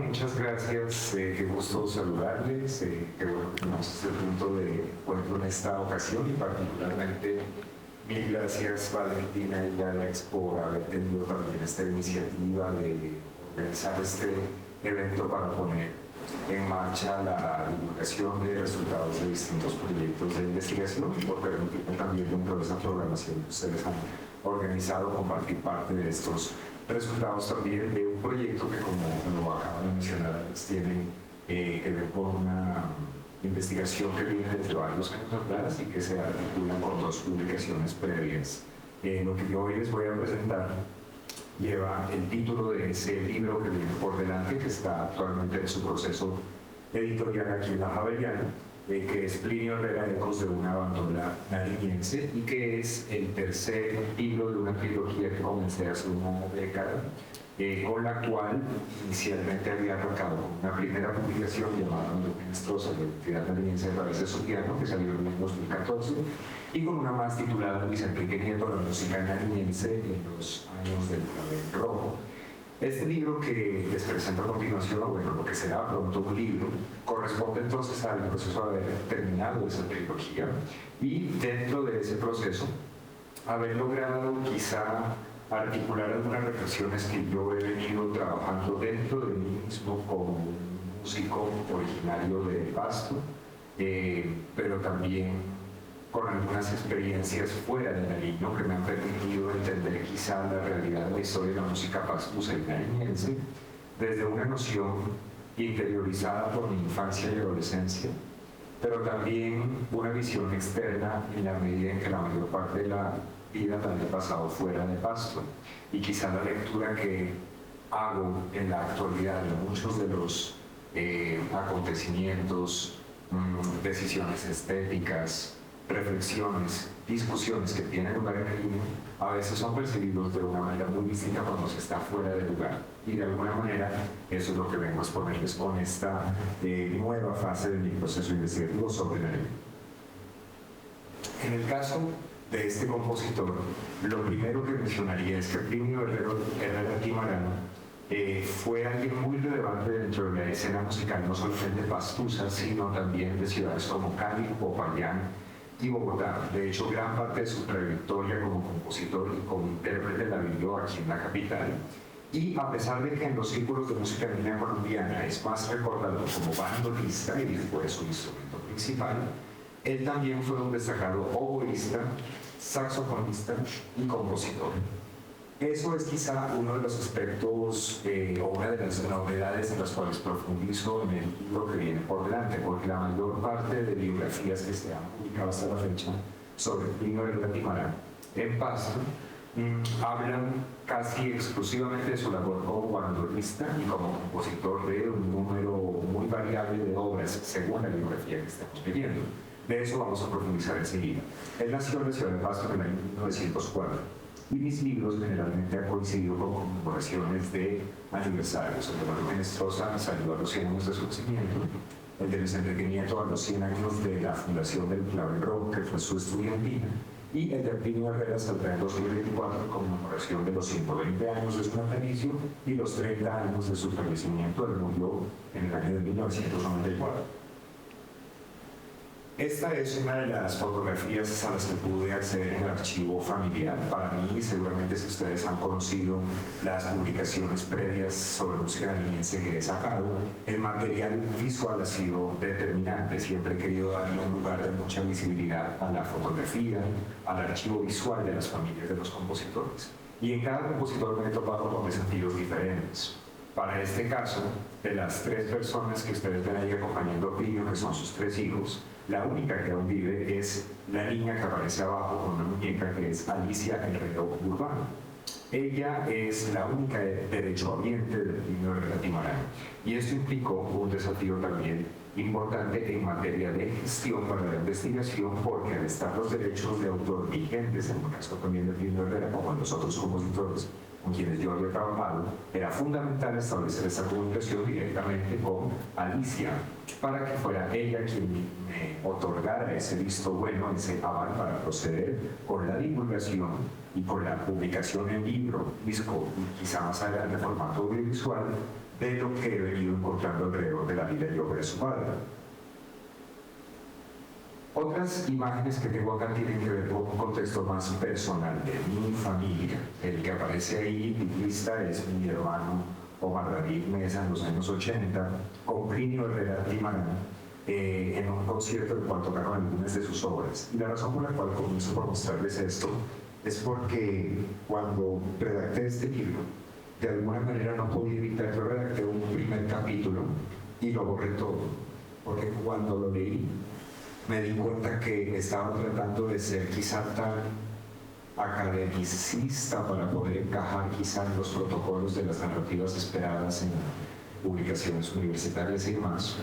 muchas gracias. Qué gusto saludarles. Qué bueno que tenemos este punto de encuentro en esta ocasión y particularmente mil gracias Valentina y Alex por haber tenido también esta iniciativa de organizar este evento para poner en marcha la divulgación de resultados de distintos proyectos de investigación y por permitirme también dentro de esa programación que ustedes han organizado compartir parte de estos resultados también de un proyecto que, como lo acaban de mencionar, tiene que ver con una investigación que viene desde varios años atrás y que se articula con dos publicaciones previas. Lo que yo hoy les voy a presentar lleva el título de ese libro que viene por delante, que está actualmente en su proceso editorial aquí en La Javeriana, que es Plinio Herrera, Ecos de una abandola nariñense, y que es el tercer libro de una trilogía que comencé hace una década, con la cual inicialmente había arrancado una primera publicación llamada Ministros de la Identidad Nariñense de Raíces Sutiano, que salió en el 2014, y con una más titulada Luis Enrique Nieto, la música nariñense en los años del clavel rojo. Este libro que les presento a continuación, o bueno, lo que será pronto un libro, corresponde entonces al proceso de haber terminado esa trilogía y dentro de ese proceso haber logrado quizá articular algunas reflexiones que yo he venido trabajando dentro de mí mismo como un músico originario de Pasto, pero también con algunas experiencias fuera de Nariño que me han permitido entender quizá la realidad de la historia de la música pastusa y nariñense desde una noción interiorizada por mi infancia y adolescencia, pero también una visión externa en la medida en que la mayor parte de la vida la he pasado fuera de Pasto, y quizá la lectura que hago en la actualidad de muchos de los acontecimientos, decisiones estéticas, reflexiones, discusiones que tienen lugar en el libro, a veces son percibidos de una manera muy distinta cuando se está fuera de lugar. Y de alguna manera eso es lo que vengo a exponerles con esta nueva fase de mi proceso investigativo sobre el libro. En el caso de este compositor, lo primero que mencionaría es que Plinio Herrera Timarano fue alguien muy relevante dentro de la escena musical, no solamente pastusa, sino también de ciudades como Cali, Popayán y Bogotá. De hecho, gran parte de su trayectoria como compositor y como intérprete la vivió aquí en la capital. Y a pesar de que en los círculos de música andina colombiana es más recordado como bandolista y fue su instrumento principal, él también fue un destacado oboísta, saxofonista y compositor. Eso es quizá uno de los aspectos o una de las novedades en las cuales profundizo en el libro que viene por delante, porque la mayor parte de biografías que se han publicado hasta la fecha sobre Plinio Herrera Timarano en Pasto hablan casi exclusivamente de su labor como bandolista y como compositor de un número muy variable de obras según la biografía que estamos leyendo. De eso vamos a profundizar enseguida. Él nació en la ciudad de Pasto en el año 1904 y mis libros generalmente han coincidido con conmemoraciones de aniversarios. El de Manuel Menestrosa salió a los 100 años de su nacimiento, el de Luis Enrique Nieto a los 100 años de la fundación del clavel rojo, que fue su estudiantina, y el de Plinio Herrera saldrá en 2024 en conmemoración de los 120 años de su natalicio y los 30 años de su fallecimiento. Él murió en el año de 1994. Esta es una de las fotografías a las que pude acceder en el archivo familiar. Para mí, seguramente si ustedes han conocido las publicaciones previas sobre música nariñense que he sacado, el material visual ha sido determinante. Siempre he querido darle un lugar de mucha visibilidad a la fotografía, al archivo visual de las familias de los compositores. Y en cada compositor me he topado con desafíos diferentes. Para este caso, de las 3 personas que ustedes ven ahí acompañando a Plinio, que son sus 3 hijos, la única que aún vive es la niña que aparece abajo con una muñeca, que es Alicia Herrero Urbano. Ella es la única derechohabiente del Plinio Herrera Timarano, y esto implicó un desafío también importante en materia de gestión para la investigación, porque al estar los derechos de autor vigentes, en el caso también de Plinio Herrera, como en los otros compositores con quienes yo había trabajado, era fundamental establecer esta comunicación directamente con Alicia, para que fuera ella quien me otorgara ese visto bueno, ese aval para proceder con la divulgación y con la publicación en libro, disco y quizá más adelante en formato audiovisual de lo que he venido encontrando alrededor de la vida y obra de su padre. Otras imágenes que tengo acá tienen que ver con un contexto más personal de mi familia. El que aparece ahí, biblista, es mi hermano Omar David Mesa en los años 80, con Plinio Herrera Timarán, en un concierto en el cual tocaron algunas de sus obras. Y la razón por la cual comienzo por mostrarles esto es porque cuando redacté este libro, de alguna manera no podía evitar, yo redacté un primer capítulo y lo borré todo, porque cuando lo leí me di cuenta que estaba tratando de ser quizá tan academicista para poder encajar quizá en los protocolos de las narrativas esperadas en publicaciones universitarias y demás,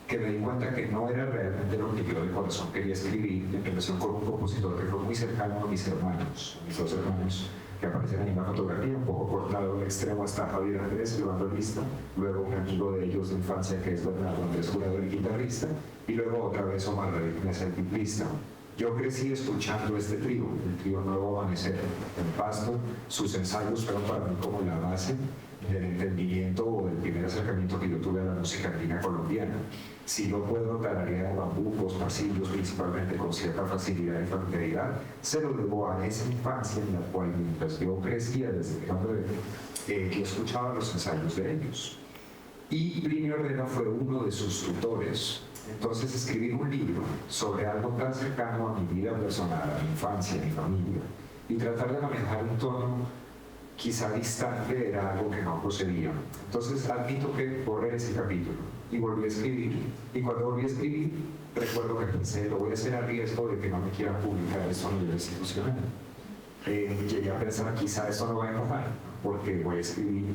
que me di cuenta que no era realmente lo que yo de corazón quería escribir en relación con un compositor que fue muy cercano a mis hermanos, a mis dos hermanos, que aparecen ahí en la fotografía, un poco cortado al extremo está Javier Andrés, el bandoneonista, luego un amigo de ellos de infancia que es Bernardo Andrés Jurado, el guitarrista, y luego otra vez Omar David Mesa, el tiplista. Yo crecí escuchando este trío, el trío Nuevo Amanecer en Pasto. Sus ensayos fueron para mí como la base del entendimiento o del primer acercamiento que yo tuve a la música andina colombiana. Si no puedo tararear bambucos, pasillos, principalmente con cierta facilidad y familiaridad, se lo debo a esa infancia en la cual, mientras yo crecía desde que escuchaba los ensayos de ellos. Y Plinio Herrera fue uno de sus tutores. Entonces, escribir un libro sobre algo tan cercano a mi vida personal, a mi infancia, a mi familia, y tratar de manejar un tono quizá distante era algo que no procedía. Entonces, admito que borré ese capítulo y volví a escribir. Y cuando volví a escribir, recuerdo que pensé, lo voy a hacer a riesgo de que no me quieran publicar esto a nivel institucional. Llegué a pensar, quizá esto no va a enojar, porque voy a escribir.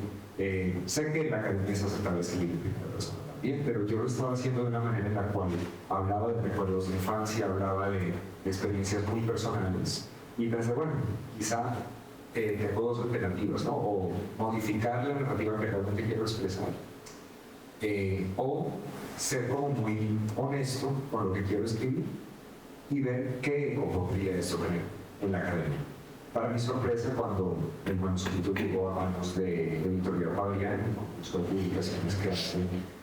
Sé que la academia es aceptable escribir en primera persona también, pero yo lo estaba haciendo de una manera en la cual hablaba de recuerdos de infancia, hablaba de experiencias muy personales. Y pensé, bueno, quizá tengo dos alternativas, ¿no? O modificar la narrativa que realmente quiero expresar, o ser como muy honesto con lo que quiero escribir y ver qué eco podría eso tener en la academia. Para mi sorpresa, cuando el manuscrito llegó a manos de Editorial Pavellán, un concurso de publicaciones que hace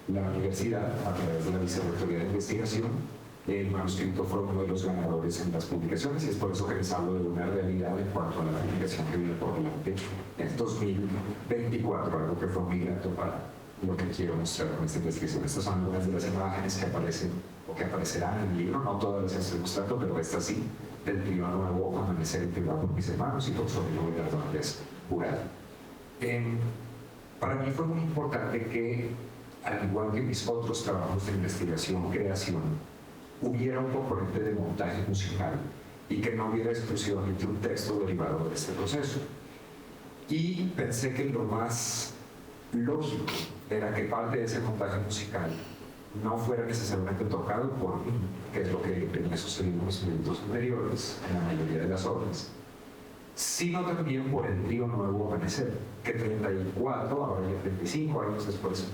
la universidad a través de la Vicerrectoría de Investigación, el manuscrito fue uno de los ganadores en las publicaciones y es por eso que les hablo de una realidad en cuanto a la publicación que viene por delante en 2024, algo que fue muy grato para lo que quiero mostrar con esta investigación. Estas son algunas de las imágenes que aparecen o que aparecerán en el libro, no todas las estoy mostrando, pero esta sí, del trío Nuevo Amanecer integrado por mis hermanos y por sobre todo Bernardo Andrés Jurado. Para mí fue muy importante que, al igual que mis otros trabajos de investigación, creación, hubiera un componente de montaje musical y que no hubiera exclusivamente un texto derivado de este proceso. Y pensé que lo más lógico era que parte de ese montaje musical no fuera necesariamente tocado por mí, que es lo que venía sucediendo en los minutos anteriores, en la mayoría de las obras, sino también por el trío Nuevo Amanecer, que 34, ahora ya 35 años después,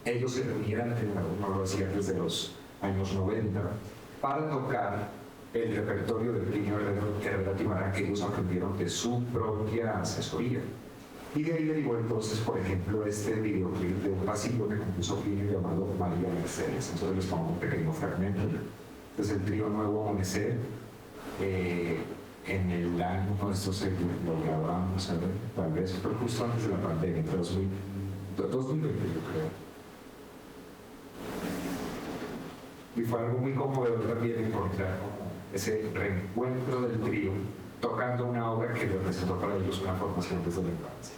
ellos se reunieran, uno lo hacía desde los años 90, para tocar el repertorio del Plinio Herrera Timarán que ellos aprendieron de su propia asesoría. Y de ahí derivó entonces, por ejemplo, este videoclip de un pasillo que compuso Plinio llamado María Mercedes. Entonces les pongo un pequeño fragmento. Entonces el trío Nuevo Amanecer, en el año, esto se lo grabamos, tal vez, pero justo antes de la pandemia, entre 2020 yo creo. Y fue algo muy conmovedor también encontrar ese reencuentro del trío tocando una obra que representó para ellos una formación desde la infancia.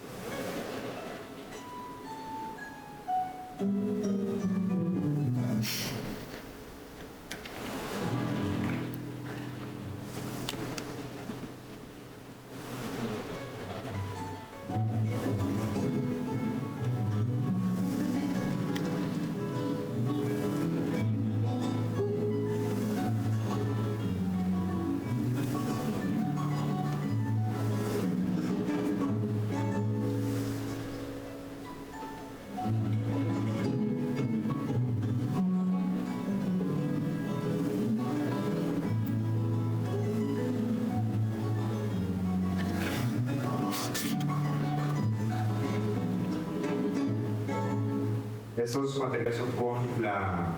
Estos materiales son con la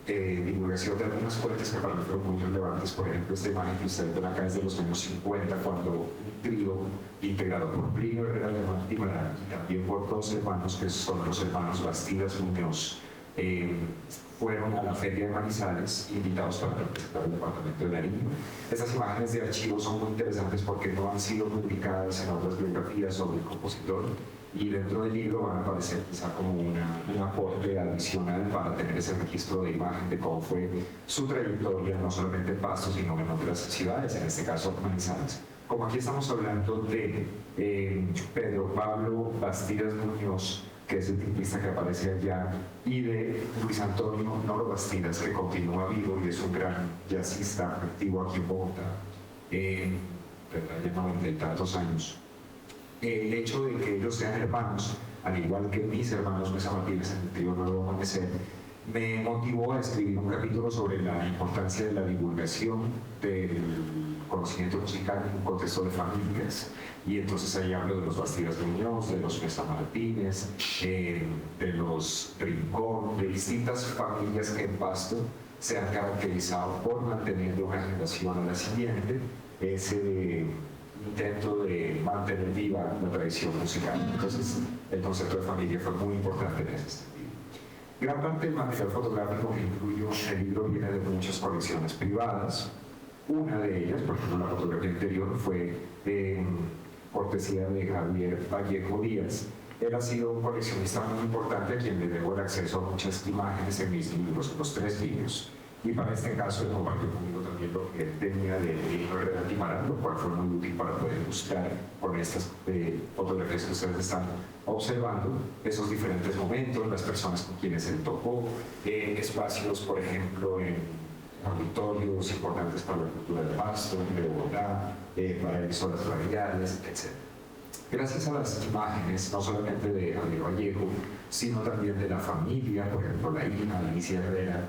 divulgación de algunas fuentes que para mí fueron muy relevantes. Por ejemplo, esta imagen que ustedes ven acá es de los años 50, cuando un trío integrado por Plinio Herrera de Guatemala y también por dos hermanos, que son los hermanos Bastidas Muñoz, fueron a la Feria de Manizales invitados para representar el departamento de Nariño. Estas imágenes de archivo son muy interesantes porque no han sido publicadas en otras biografías sobre el compositor, y dentro del libro van a aparecer quizá como un aporte adicional para tener ese registro de imagen de cómo fue su trayectoria, no solamente en Pasto, sino en otras ciudades, en este caso Manizales. Como aquí estamos hablando de Pedro Pablo Bastidas Muñoz, que es el timpista que aparece allá, y de Luis Antonio Noro Bastidas, que continúa vivo y es un gran jazzista activo aquí en Bogotá, ya 90 y tantos años. El hecho de que ellos sean hermanos, al igual que mis hermanos Mesa Martínez en el trío Nuevo Amanecer, me motivó a escribir un capítulo sobre la importancia de la divulgación del conocimiento musical en un contexto de familias. Y entonces ahí hablo de los Bastidas Muñoz, de los Mesa Martínez, de los Rincón, de distintas familias que en Pasto se han caracterizado por mantener de una generación a la siguiente ese intento de mantener viva la tradición musical. Entonces, el concepto de familia fue muy importante en ese sentido. Gran parte del material fotográfico que incluyo en el libro viene de muchas colecciones privadas. Una de ellas, por ejemplo, la fotografía interior, fue cortesía de Javier Vallejo Díaz. Él ha sido un coleccionista muy importante a quien le debo el acceso a muchas imágenes en mis libros, los 3 libros. Y para este caso él compartió conmigo también lo que él tenía de Plinio Herrera Guimarães, lo cual fue muy útil para poder buscar con estas fotografías que ustedes están observando esos diferentes momentos, las personas con quienes él tocó, espacios, por ejemplo, en auditorios importantes para la cultura del Pasto, de Bogotá, para emisoras radiales, etc. Gracias a las imágenes, no solamente de Javier Vallejo, sino también de la familia, por ejemplo, la hija Alicia Herrera,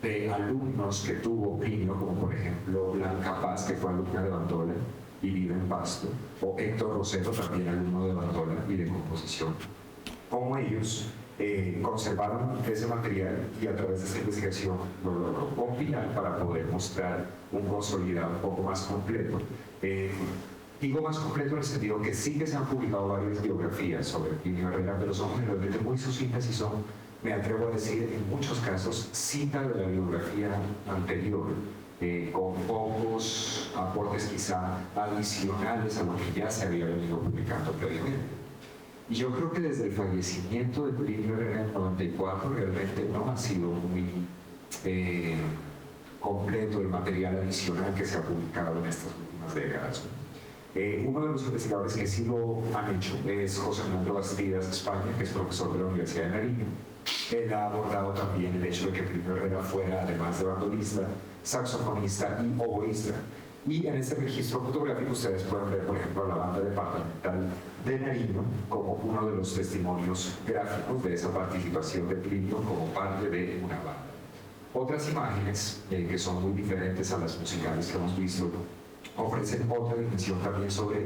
de alumnos que tuvo Plinio, como por ejemplo Blanca Paz, que fue alumna de bandola y vive en Pasto, o Héctor Rosero, también alumno de bandola y de composición. Como ellos conservaron ese material y a través de esta investigación lo logró compilar para poder mostrar un consolidado un poco más completo. Digo más completo en el sentido que sí que se han publicado varias biografías sobre Plinio Herrera, pero son generalmente muy sucintas y son, me atrevo a decir, en muchos casos, cita de la biografía anterior, con pocos aportes quizá adicionales a lo que ya se había venido publicando previamente. Y yo creo que desde el fallecimiento de Plinio Herrera en el 94 realmente no ha sido muy completo el material adicional que se ha publicado en estas últimas décadas. Uno de los investigadores que sí lo han hecho es José Fernando Bastidas España, que es profesor de la Universidad de Nariño. Él ha abordado también el hecho de que Plinio Herrera fuera, además de bandolista, saxofonista y oboísta. Y en este registro fotográfico ustedes pueden ver, por ejemplo, a la banda departamental de Nariño como uno de los testimonios gráficos de esa participación de Plinio como parte de una banda. Otras imágenes, que son muy diferentes a las musicales que hemos visto, ofrecen otra dimensión también sobre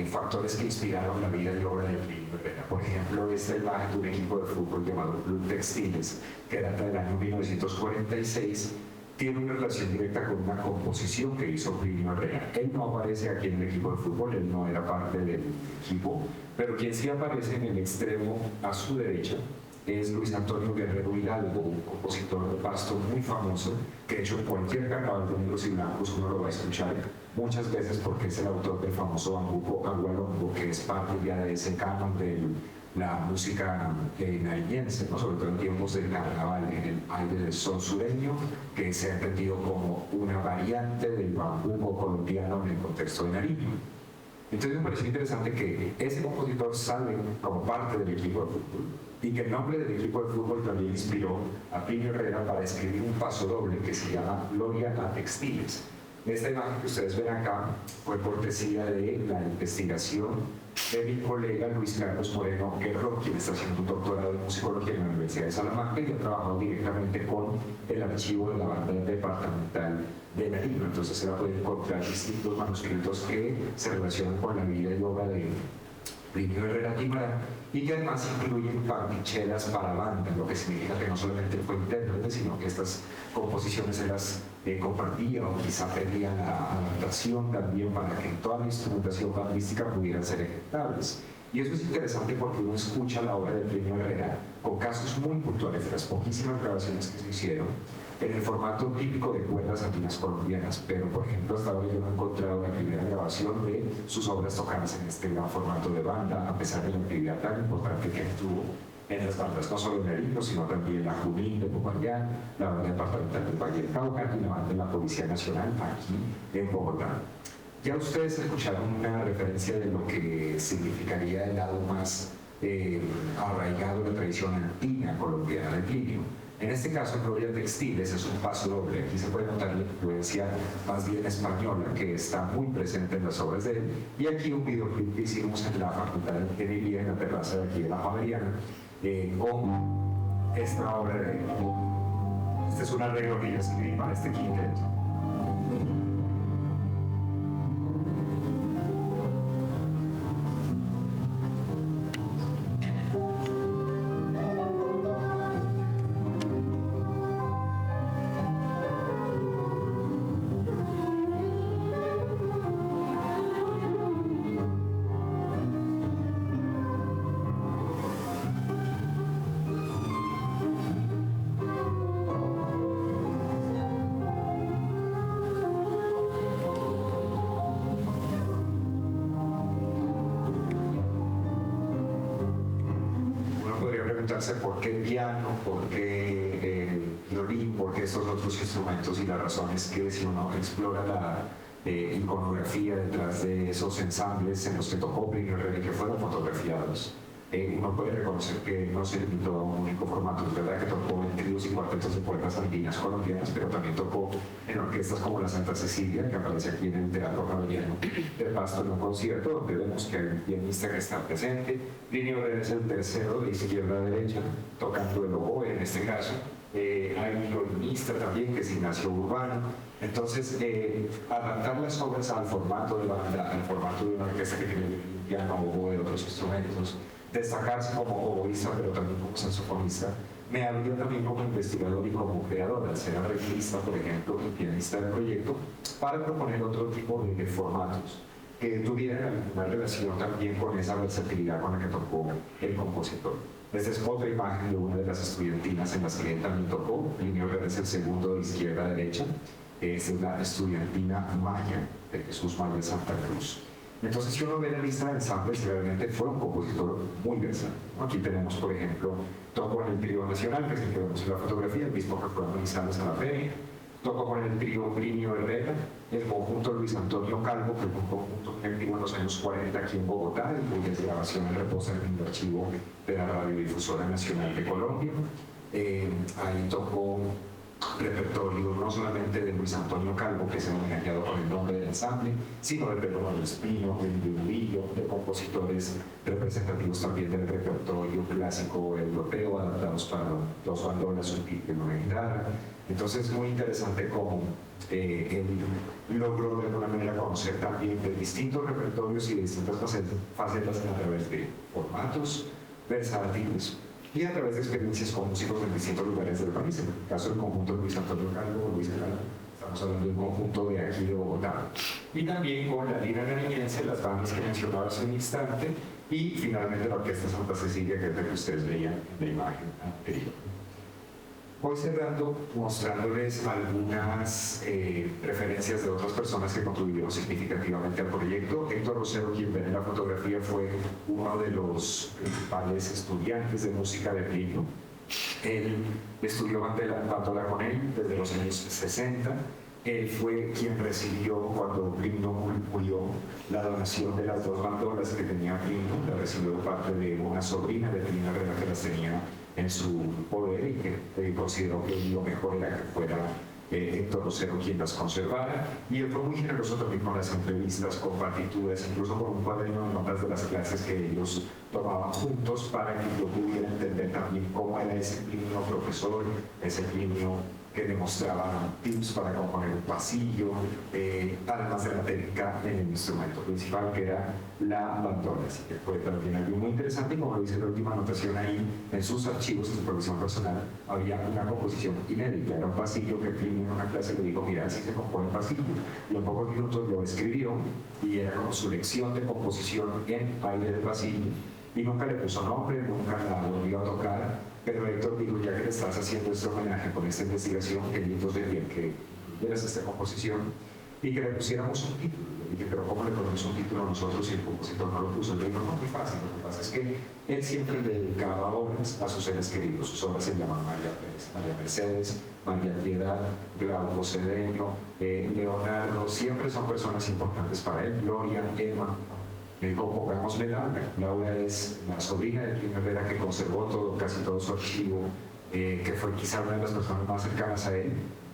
factores que inspiraron la vida y obra de Plinio Herrera. Por ejemplo, esta imagen de un equipo de fútbol llamado Club Textiles, que data del año 1946, tiene una relación directa con una composición que hizo Plinio Herrera. Él no aparece aquí en el equipo de fútbol, él no era parte del equipo, pero quien sí aparece en el extremo a su derecha es Luis Antonio Guerrero Hidalgo, un compositor de Pasto muy famoso, que de hecho en cualquier carnaval de negros y blancos uno lo va a escuchar muchas veces porque es el autor del famoso Bambuco Agualongo, que es parte ya de ese canon de la música nariñense, ¿no? Sobre todo en tiempos del carnaval, en el aire del sol sureño, que se ha entendido como una variante del bambuco colombiano en el contexto de Nariño. Entonces me pareció interesante que ese compositor sale como parte del equipo de fútbol y que el nombre del equipo de fútbol también inspiró a Plinio Herrera para escribir un paso doble que se llama Gloria a Textiles. Esta imagen que ustedes ven acá fue cortesía de la investigación de mi colega Luis Carlos Moreno Guerrero, quien está haciendo un doctorado en musicología en la Universidad de Salamanca y ha trabajado directamente con el archivo de la banda departamental de Nariño. Entonces se va a poder encontrar distintos manuscritos que se relacionan con la vida y obra de Plinio Herrera Guimarães y que además incluyen partichelas para banda, lo que significa que no solamente fue intérprete, sino que estas composiciones se las compartía o quizá pedía la adaptación también para que toda la instrumentación bandística pudieran ser ejecutables. Y eso es interesante porque uno escucha la obra de Plinio Herrera con casos muy puntuales de las poquísimas grabaciones que se hicieron en el formato típico de cuerdas andinas colombianas, pero por ejemplo hasta ahora yo no he encontrado la primera grabación de sus obras tocadas en este gran formato de banda, a pesar de la actividad tan importante que tuvo en las bandas, no solo en Nariño, sino también la Junín de Popayán, la banda departamental del Valle del Cauca y la banda de la Policía Nacional aquí en Bogotá. Ya ustedes escucharon una referencia de lo que significaría el lado más arraigado de la tradición andina colombiana de Plinio. En este caso, en Gloria Textiles es un paso doble. Aquí se puede notar la influencia más bien española que está muy presente en las obras de él. Y aquí un videoclip que hicimos en la Facultad de Ingeniería, en la terraza de aquí de la Javeriana, con esta obra de él. Este es un arreglo que yo escribí para este quinteto. ¿Por qué el piano? ¿Por qué el violín? ¿Por qué estos otros instrumentos? Y la razón es que si uno explora la iconografía detrás de esos ensambles en los que tocó Plinio Herrera y que fueron fotografiados, uno puede reconocer que no se limitó a un único formato. Es verdad que tocó en tríos y cuartetos de cuerdas andinas colombianas, pero también tocó en orquestas como la Santa Cecilia, que aparece aquí en el Teatro Javeriano de Pasto en un concierto, donde vemos que hay un pianista que está presente. Plinio Herrera es el tercero de izquierda a derecha, tocando el oboe en este caso. Hay un violinista también, que es Ignacio Urbano. Entonces, adaptar las obras al formato de banda, al formato de una orquesta que tiene piano, oboe, otros instrumentos, destacarse como oboísta, pero también como saxofonista, me abrió también como investigador y como creador, al ser arreglista, por ejemplo, y pianista del proyecto, para proponer otro tipo de formatos que tuvieran alguna relación también con esa versatilidad con la que tocó el compositor. Esta es otra imagen de una de las estudiantinas en las que él también tocó. Plinio Herrera es el segundo de izquierda a derecha. Es la estudiantina Maya de Jesús Manuel Santa Cruz. Entonces, si uno ve la lista de ensambles, realmente fue un compositor muy versátil. Aquí tenemos, por ejemplo, tocó en el trío nacional, que es el que vemos en la fotografía, el mismo que fue organizado en la feria. Tocó con el trío Plinio Herrera, el conjunto Luis Antonio Calvo, que fue un conjunto activo en los años 40 aquí en Bogotá, y cuyas grabaciones reposan en el archivo de la Radiodifusora Nacional de Colombia. Ahí tocó repertorio no solamente de Luis Antonio Calvo, que se ha homenajeado con el nombre del ensamble, sino de Pedro Manuel Espino, de Murillo, de compositores representativos también del repertorio clásico europeo, adaptados para dos bandolas, un pico y una guitarra. Entonces, muy interesante cómo él logró de alguna manera conocer también de distintos repertorios y de distintas facetas a través de formatos versátiles y a través de experiencias con músicos en distintos lugares del país. En el caso del conjunto de Luis Antonio Calvo, Luis Calvo, estamos hablando de un conjunto de aquí de Bogotá. Y también con la Lira Nariñense, las bandas que mencionaba hace un instante, y finalmente la Orquesta Santa Cecilia, que es la que ustedes veían en la imagen anterior. Voy cerrando mostrándoles algunas referencias de otras personas que contribuyeron significativamente al proyecto. Héctor Rosero, quien ven en la fotografía, fue uno de los principales estudiantes de música de Plinio. Él estudió bandola con él desde los años 60. Él fue quien recibió, cuando Plinio murió, la donación de las dos bandolas que tenía Plinio. La recibió de parte de una sobrina de Plinio Herrera que las tenía en su poder y que consideró que lo mejor era que fuera Héctor Rosero quien las conservara. Y él fue muy generoso también con las entrevistas, con partituras, incluso con un cuaderno de notas de las clases que ellos tomaban juntos para que yo pudiera entender también cómo era ese Plinio profesor, ese Plinio que demostraba tips para componer un pasillo, además de la técnica en el instrumento principal, que era la bandona. Así que fue también algo muy interesante, y como lo dice la última anotación ahí, en sus archivos, en su producción personal, había una composición inédita, era un pasillo que Plinio en una clase le dijo, mira, así se compone un pasillo, y en pocos minutos lo escribió, y era como su lección de composición en aire de pasillo, y nunca le puso nombre, nunca la volvió a tocar, pero Héctor dijo, ya que le estás haciendo este homenaje con esta investigación, que lindo sería que vieras esta composición y que le pusiéramos un título. Y dije, pero ¿cómo le ponemos un título a nosotros si el compositor no lo puso? Le digo, no, muy fácil, lo que pasa es que él siempre le dedicaba obras a sus seres queridos. Sus obras se llaman María Pérez, María Mercedes, María Piedad, Glauco Cedeño, Leonardo, siempre son personas importantes para él, Gloria, Emma. Me dijo, pongámosle Laura. Laura es la sobrina de Plinio Herrera, que conservó casi todo su archivo, que fue quizá una de las personas más cercanas a él.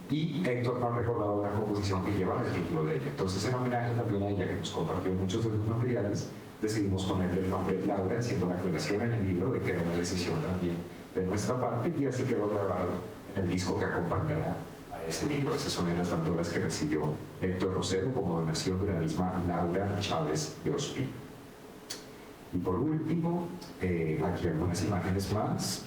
Y Héctor no recordaba una composición que llevaba el título de ella. Entonces, en homenaje también a ella, que nos compartió muchos de los materiales, decidimos ponerle el nombre de Laura, haciendo una aclaración en el libro de que era una decisión también de nuestra parte, y así quedó grabado en el disco que acompañará a ese libro. Esas son las bandolas que recibió Héctor Rosero como donación de la misma Laura Chávez de Ospina. Y por último, aquí algunas imágenes más,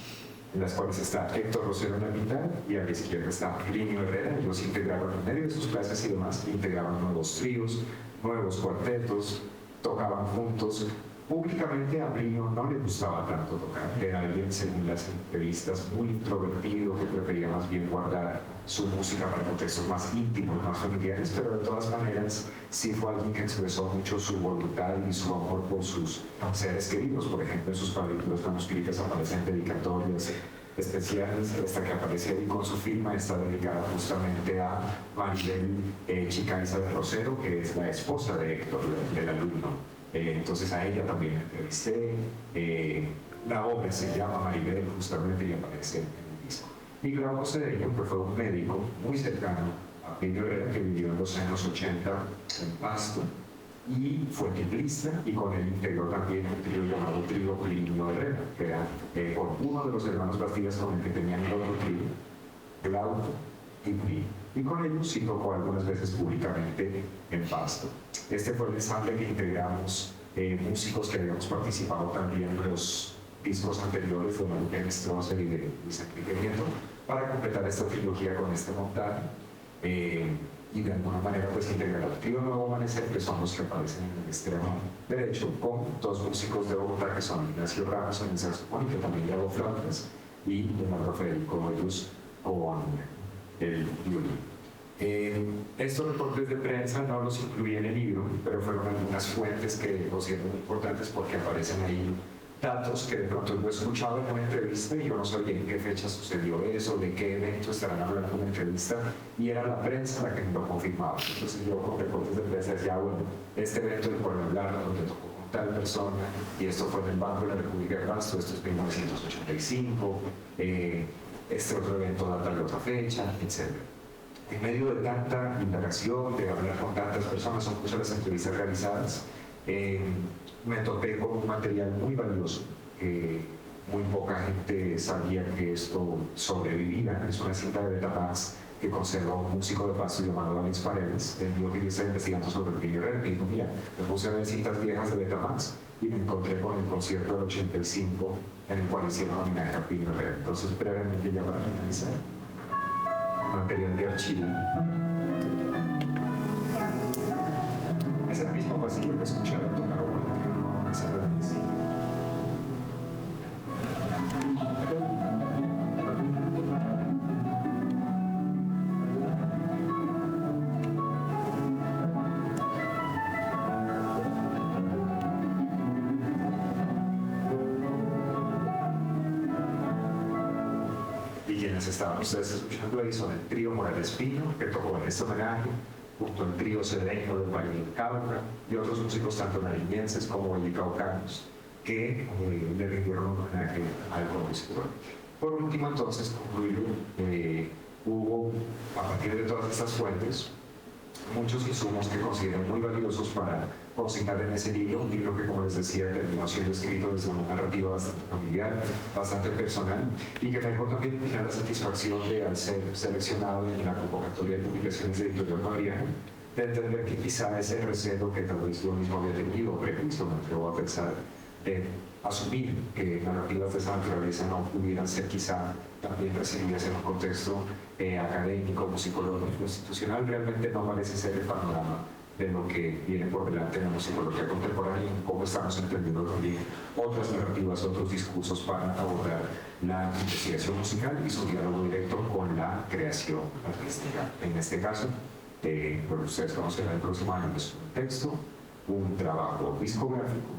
en las cuales está Héctor Rosero en la mitad y a la izquierda está Plinio Herrera. Ellos integraban en medio de sus clases y demás, integraban nuevos tríos, nuevos cuartetos, tocaban juntos. Públicamente a Plinio no le gustaba tanto tocar, era alguien, según las entrevistas, muy introvertido, que prefería más bien guardar su música para contextos más íntimos, más familiares, pero de todas maneras sí fue alguien que expresó mucho su voluntad y su amor por sus seres queridos. Por ejemplo, en sus cuadrículos manuscritas aparecen dedicatorias especiales. Esta que aparece ahí con su firma está dedicada justamente a Maribel Chicaiza de Rosero, que es la esposa de Héctor, del alumno. Entonces a ella también la entrevisté. La obra se llama Maribel justamente y aparece en el disco. Y Glauco Cedeño, que fue un médico muy cercano a Plinio Herrera, que vivió en los años 80 en Pasto, y fue tiplista, y con él integró también un trío llamado Trío Plinio Herrera, que era con uno de los hermanos Bastidas con el que tenían el otro trío, Glauco y Plinio. Y con ellos sí tocó algunas veces públicamente en Pasto. Este fue el ensamble que integramos músicos que habíamos participado también en los discos anteriores de Manuel Strosser y de Luis Enrique Nieto, para completar esta trilogía con este montaje. Y de alguna manera pues integrar al trío Nuevo Amanecer, que son los que aparecen en el extremo derecho, con dos músicos de Bogotá, que son Ignacio Ramos en el saxofón, que también grabó flautas, y Leonardo Federico Veluz con el violín. Estos reportes de prensa no los incluí en el libro, pero fueron algunas fuentes que considero muy importantes, porque aparecen ahí datos que de pronto yo he escuchado en una entrevista y yo no sabía en qué fecha sucedió eso, de qué evento estarán hablando en una entrevista, y era la prensa la que me lo confirmaba. Entonces yo con reportes de prensa decía, bueno, este evento del Pueblo Hablar, donde tocó con tal persona, y esto fue en el Banco de la República de Pasto, esto es 1985, este otro evento data de otra fecha, etc. En medio de tanta indagación, de hablar con tantas personas, son muchas las entrevistas realizadas, me topé con un material muy valioso, que muy poca gente sabía que esto sobrevivía. Es una cinta de Betamax que conserva un músico de Pasto llamado Alex Paredes. Él dijo que yo estaba investigando sobre el Plinio Herrera, y dijo, mira, me puse a ver cintas viejas de Betamax y me encontré con el concierto del 85 en el cual hicieron homenaje a Plinio Herrera. Entonces, brevemente, ya para finalizar, material de archivo. Es el mismo pasillo que escucharon tocar una sala de medicina. Y quienes estaban ustedes escuchando ahí son el trío Morales Pino, que tocó en este homenaje, junto al trío Cedeño del Valle del Cauca, y otros músicos tanto nariñenses como vallecaucanos, que le rindieron un homenaje al compositor. Por último, entonces, concluyo, hubo, a partir de todas estas fuentes, muchos insumos que considero muy valiosos para consignar en ese libro, un libro que, como les decía, terminó siendo escrito desde una narrativa bastante familiar, bastante personal, y que me dejó también la satisfacción de, al ser seleccionado en la convocatoria de publicaciones de Editorial Mariana, de entender que quizá ese recelo que tal vez yo mismo había tenido, prejuicio, me atrevo a pensar, de asumir que narrativas de esa naturaleza no pudieran ser quizá también recibidas en un contexto académico, musicológico, institucional, realmente no parece ser el panorama de lo que viene por delante en la musicología contemporánea y cómo estamos entendiendo también otras narrativas, otros discursos para abordar la investigación musical y su diálogo directo con la creación artística. En este caso, bueno, ustedes conocerán el próximo año es un texto, un trabajo discográfico,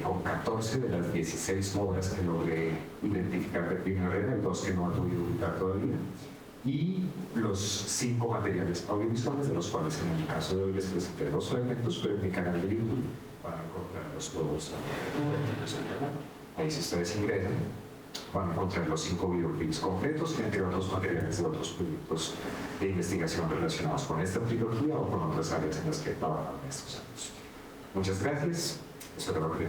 con 14 de las 16 obras que logré identificar de primavera, y 2 que no han podido publicar todavía, y los 5 materiales audiovisuales, de los cuales en el caso de hoy les presenté 2 fragmentos, pero en mi canal de YouTube para encontrarlos todos también. Ahí si ustedes ingresan, van a encontrar los 5 videoclips completos, entre otros materiales de otros proyectos de investigación relacionados con esta trilogía o con otras áreas en las que he trabajado en estos años. Muchas gracias. Eso es lo que